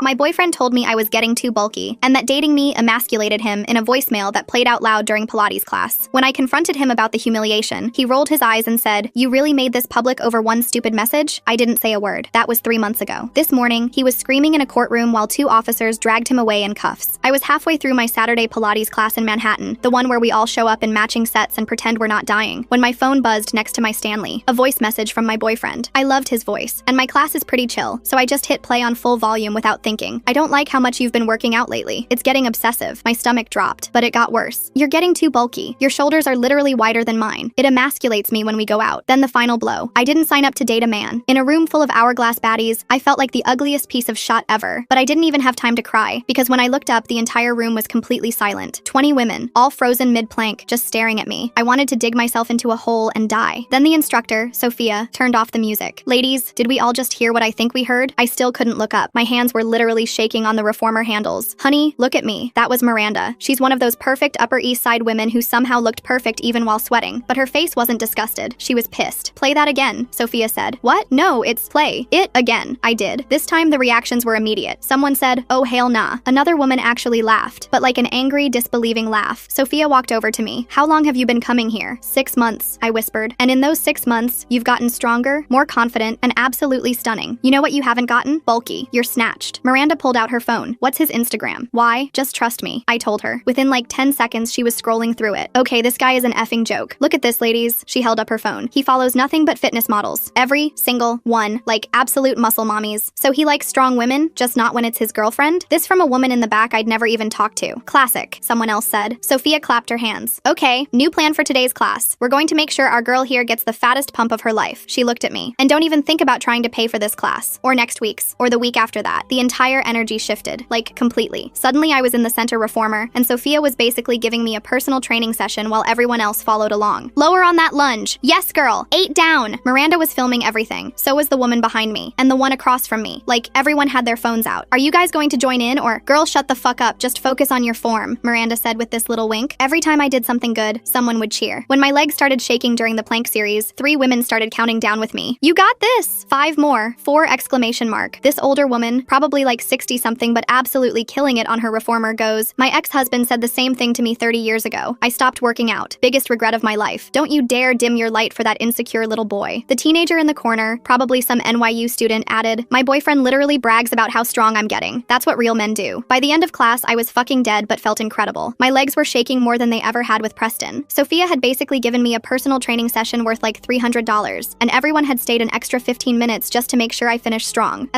My boyfriend told me I was getting too bulky, and that dating me emasculated him in a voicemail that played out loud during Pilates class. When I confronted him about the humiliation, he rolled his eyes and said, "You really made this public over one stupid message?" I didn't say a word. That was 3 months ago. This morning, he was screaming in a courtroom while 2 officers dragged him away in cuffs. I was halfway through my Saturday Pilates class in Manhattan, the one where we all show up in matching sets and pretend we're not dying, when my phone buzzed next to my Stanley, a voice message from my boyfriend. I loved his voice, and my class is pretty chill, so I just hit play on full volume without thinking. "I don't like how much you've been working out lately. It's getting obsessive." My stomach dropped, but it got worse. "You're getting too bulky. Your shoulders are literally wider than mine. It emasculates me when we go out." Then the final blow. I didn't sign up to date a man. In a room full of hourglass baddies, I felt like the ugliest piece of shot ever, but I didn't even have time to cry, because when I looked up, the entire room was completely silent. 20 women, all frozen mid-plank, just staring at me. I wanted to dig myself into a hole and die. Then the instructor, Sophia, turned off the music. "Ladies, did we all just hear what I think we heard?" I still couldn't look up. My hands were literally shaking on the reformer handles. "Honey, look at me." That was Miranda. She's one of those perfect Upper East Side women who somehow looked perfect even while sweating, but her face wasn't disgusted. She was pissed. "Play that again," Sophia said. "What? No, it's play it again." I did. This time the reactions were immediate. Someone said, "Oh hell nah." Another woman actually laughed, but like an angry, disbelieving laugh. Sophia walked over to me. "How long have you been coming here?" "6 months," I whispered. "And in those 6 months, you've gotten stronger, more confident, and absolutely stunning. You know what you haven't gotten? Bulky. You're snatched." Miranda pulled out her phone. "What's his Instagram?" "Why? Just trust me," I told her. Within like 10 seconds, she was scrolling through it. "Okay, this guy is an effing joke. Look at this, ladies." She held up her phone. "He follows nothing but fitness models. Every single one. Like absolute muscle mommies. So he likes strong women, just not when it's his girlfriend?" This from a woman in the back I'd never even talked to. "Classic," someone else said. Sophia clapped her hands. "Okay, new plan for today's class. We're going to make sure our girl here gets the fattest pump of her life." She looked at me. "And don't even think about trying to pay for this class, or next week's, or the week after that." The entire energy shifted, like completely. Suddenly I was in the center reformer, and Sophia was basically giving me a personal training session while everyone else followed along. "Lower on that lunge. Yes, girl. 8 down." Miranda was filming everything. So was the woman behind me, and the one across from me. Like, everyone had their phones out. "Are you guys going to join in, or?" "Girl, shut the fuck up. Just focus on your form," Miranda said with this little wink. Every time I did something good, someone would cheer. When my legs started shaking during the plank series, 3 women started counting down with me. "You got this!" 5 more. 4 exclamation mark. This older woman, probably like 60-something but absolutely killing it on her reformer, goes, "My ex-husband said the same thing to me 30 years ago. I stopped working out. Biggest regret of my life. Don't you dare dim your light for that insecure little boy." The teenager in the corner, probably some NYU student, added, "My boyfriend literally brags about how strong I'm getting. That's what real men do." By the end of class, I was fucking dead but felt incredible. My legs were shaking more than they ever had with Preston. Sophia had basically given me a personal training session worth like $300, and everyone had stayed an extra 15 minutes just to make sure I finished strong.